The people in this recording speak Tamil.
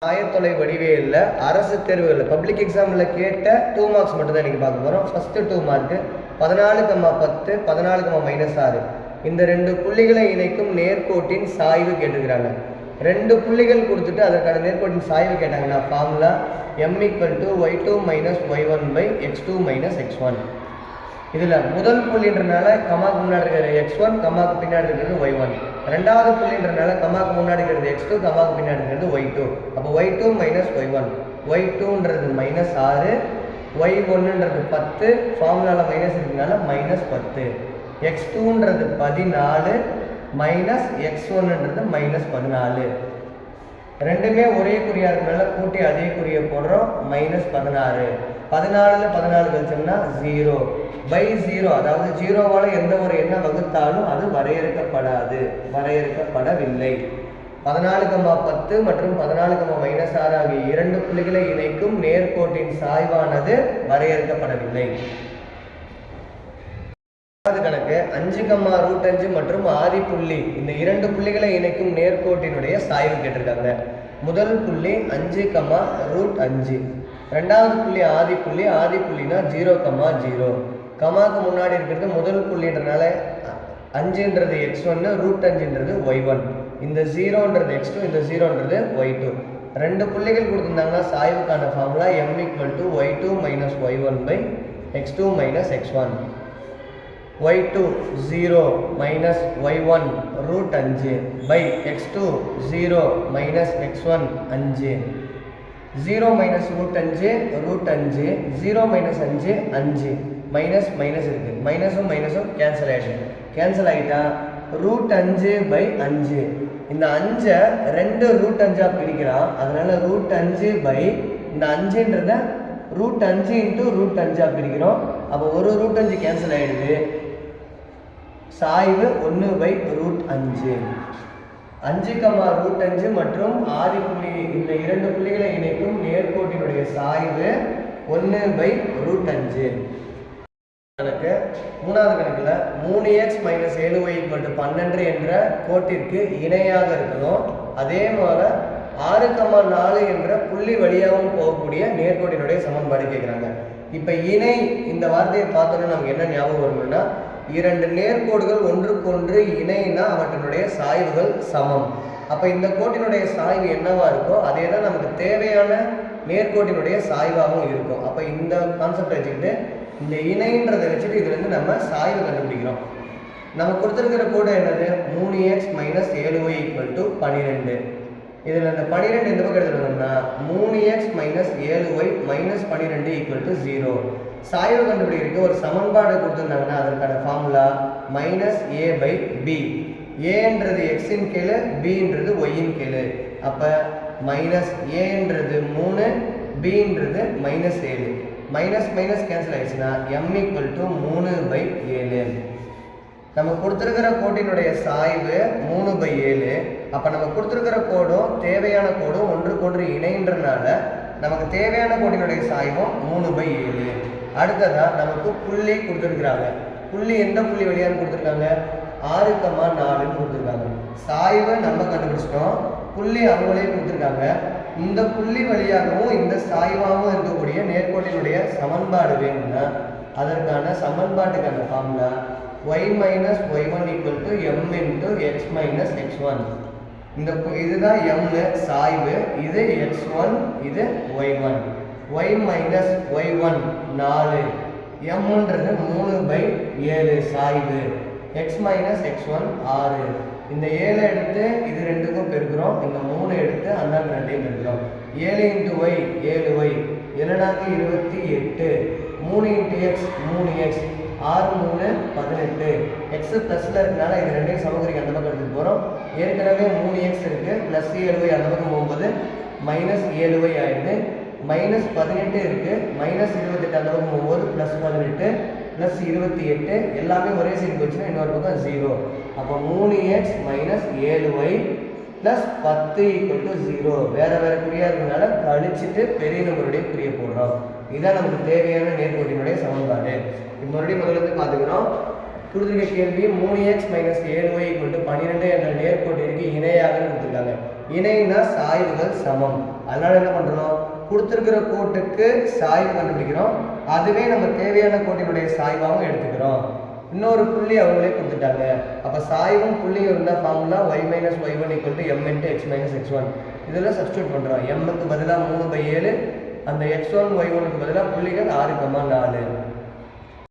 ஆயத்தொலை வடிவேலில் அரசு தேர்வுகளில் பப்ளிக் எக்ஸாமில் கேட்ட 2 மார்க்ஸ் மட்டும் தான் இன்றைக்கி பார்க்க போகிறோம். ஃபஸ்ட்டு 2 மார்க்கு 14,10 14,-6 இந்த 2 புள்ளிகளை இணைக்கும் நேர்கோட்டின் சாய்வு கேட்டுக்கிறாங்க. 2 புள்ளிகள் கொடுத்துட்டு அதற்கான நேர்கோட்டின் சாய்வு கேட்டாங்கன்னா formula m = y2 - y1/x2 - x1. இதில் முதல் புள்ளின்றனால கமாக்கு முன்னாடி இருக்கிற x1, கமாக்கு பின்னாடி இருக்கிறது y1. ரெண்டாவது புள்ளின்றனால கமாக்கு முன்னாடி இருக்கிறது x2, கமாக்கு பின்னாடி இருக்கிறது y2. அப்போ y2 - y1, y2ன்றது -6, y1ன்றது 10, ஃபார்முலாவில் மைனஸ் இருக்கிறதுனால -10, x2ன்றது 14 -x1ன்றது -14. ரெண்டுமே ஒரே குறியா இருக்கிறதுனால கூட்டி அதே குறியை போடுறோம். -16. 14ல் 14 கழிச்சோம்னா 0/0. அதாவது 0வால் எந்த ஒரு எண்ணை வகுத்தாலும் அது வரையறுக்கப்படவில்லை. 14,10 மற்றும் 14,-6 ஆகிய 2 புள்ளிகளை இணைக்கும் நேர்கோட்டின் சாய்வானது வரையறுக்கப்படவில்லை. கணக்கு 5,√5 மற்றும் ஆதி புள்ளி இந்த 2 புள்ளிகளை இணைக்கும் நேர்கோட்டினுடைய சாய்வு கேட்டிருக்காங்க. முதல் புள்ளி 5,√5, ரெண்டாவது புள்ளி ஆதி புள்ளினா 0,0. கமாக்கு முன்னாடி இருக்கிறது முதல் புள்ளின்றனால 5ன்றது x1, √5ன்றது y1. இந்த 0ன்றது x2, இந்த 0ன்றது y2. 2 புள்ளிகள் கொடுத்துருந்தாங்கன்னா சாய்வுக்கான formula m = y2 - y1/x2 - x1. y2 0 - y1 √5/x2 0 - x1 5. 0 - √5 √5, 0 - 5 5, minus இருக்குது. மைனஸும் கேன்சல் ஆகிட்டா √5/5. இந்த 5ஐ 2 √5ஆக பிரிக்கலாம். அதனால √5 இந்த 5ன்றத √5 × √5ஆக பிரிக்கிறோம். அப்போ ஒரு √5 கேன்சல் ஆகிடுது. சாய்வு 1/√5. 5,√5 மற்றும் ஆதி புள்ளி இந்த 2 புள்ளிகளை இணைக்கும் நேர்கோட்டினுடைய சாய்வு 1/√5. கணக்கு மூணாவது கணக்கில் 3x - 7y = 12 என்ற கோட்டிற்கு இணையாக இருக்கணும். அதே போல் 6,4 என்ற புள்ளி வழியாகவும் போகக்கூடிய நேர்கோட்டினுடைய சமன்பாடு கேட்குறாங்க. இப்போ இணை இந்த வார்த்தையை பார்த்தோன்னா நமக்கு என்ன ஞாபகம் வரணும்னா, 2 நேர்கோடுகள் ஒன்றுக்கொன்று இணைனா அவற்றினுடைய சாய்வுகள் சமம். அப்போ இந்த கோட்டினுடைய சாய்வு என்னவா இருக்கோ அதே தான் நமக்கு தேவையான நேர்கோட்டினுடைய சாய்வாகவும் இருக்கும். அப்போ இந்த கான்செப்டை வச்சுக்கிட்டு இந்த இணைன்றதை வச்சுட்டு இதுலேருந்து நம்ம சாய்வு கண்டுபிடிக்கிறோம். நம்ம கொடுத்துருக்கிற கோடு என்னது? 3x - 7y = 12. இதில் இந்த 12 எந்த பக்கம் எடுத்துட்டோம்னா 3x - 7y - 12 = 0. சாய்வு கண்டுபிடிக்கிறதுக்கு ஒரு சமன்பாடு கொடுத்துருந்தாங்கன்னா அதற்கான ஃபார்முலா -a/b. ஏன்றது எக்ஸின் கீழே, பின்றது ஒய்யின் கீழே. அப்போ -a-ன்றது 3, b-ன்றது -7. மைனஸ் கேன்சல் ஆயிடுச்சுன்னா m = 3/7. நம்ம கொடுத்துருக்கிற கோட்டினுடைய சாய்வு 3/7. அப்போ நம்ம கொடுத்துருக்கிற கோடும் தேவையான கோடும் ஒன்றுக்கொன்று இணைன்றனால நமக்கு தேவையான கோட்டினுடைய சாய்வும் 3/7. அடுத்ததாக நமக்கு புள்ளி கொடுத்துருக்குறாங்க. புள்ளி எந்த புள்ளி வழியான்னு கொடுத்துருக்காங்க? 6,4ன்னு கொடுத்துருக்காங்க. சாய்வை நம்ம கண்டுபிடிச்சிட்டோம், புள்ளி அவங்களே கொடுத்துருக்காங்க. இந்த புள்ளி வழியாகவும் இந்த சாய்வாகவும் இருக்கக்கூடிய நேர்கோட்டினுடைய சமன்பாடு வேணும்னா அதற்கான சமன்பாட்டுக்கான formula y - y1 = m × x - x1. இதுதான் m சாய்வு, இது x1, இது y1. y - y1 4, mன்றது 3/7 சாய்வு, x - x1 6. இந்த 7 எடுத்து இது ரெண்டுக்கும் பெருக்கிறோம், இந்த 3 எடுத்து அந்த 2ஐயும் பெருக்கிறோம். 7 × y 7y, 7×28, 3 × x 3x, 6×3 18. X ப்ளஸில் இருக்கனால இது ரெண்டையும் சமக்குறிக்கு அந்த பக்கம் எடுத்துகிட்டு போகிறோம். ஏற்கனவே 3x இருக்குது, +7y அந்த பக்கம் போகும்போது -7y ஆகிடுது. -18 இருக்குது, -28 அந்த பக்கம் போகும்போது +18 +28 எல்லாமே ஒரே சைடு போச்சுன்னா இன்னொரு பக்கம் 0. அப்போ 3x - 7y + 10 = 0. வேறு குறியாக இருக்கிறதுனால கழிச்சிட்டு பெரிய நம்பருடைய குறிய போடுறோம். இதுதான் நமக்கு தேவையான நேர்கோட்டினுடைய சமன்பாடு. மறுபடியும் முதல்ல பார்த்துக்கிறோம். கொடுத்துருக்க கேள்வி 3x minus 7y equal to 12 என்ற நேர்கோட்டிற்கு இணையாக கொடுத்துருக்காங்க. இணைனா சாய்வுகள் சமம். அதனால என்ன பண்ணுறோம், கொடுத்துருக்கிற கோட்டுக்கு சாய்வு கண்டுபிடிக்கிறோம். அதுவே நம்ம தேவையான கோட்டினுடைய சாய்வாகவும் எடுத்துக்கிறோம். இன்னொரு புள்ளி அவங்களே கொடுத்துட்டாங்க. அப்போ சாய்வும் புள்ளியும் இருந்தால் formula y minus y1 equal to m into x minus x1. இதில் சப்ஸ்டியூட் பண்ணுறோம். mக்கு பதிலாக 3/7, அந்த x1 y1க்கு பதிலாக புள்ளிகள் 6,4.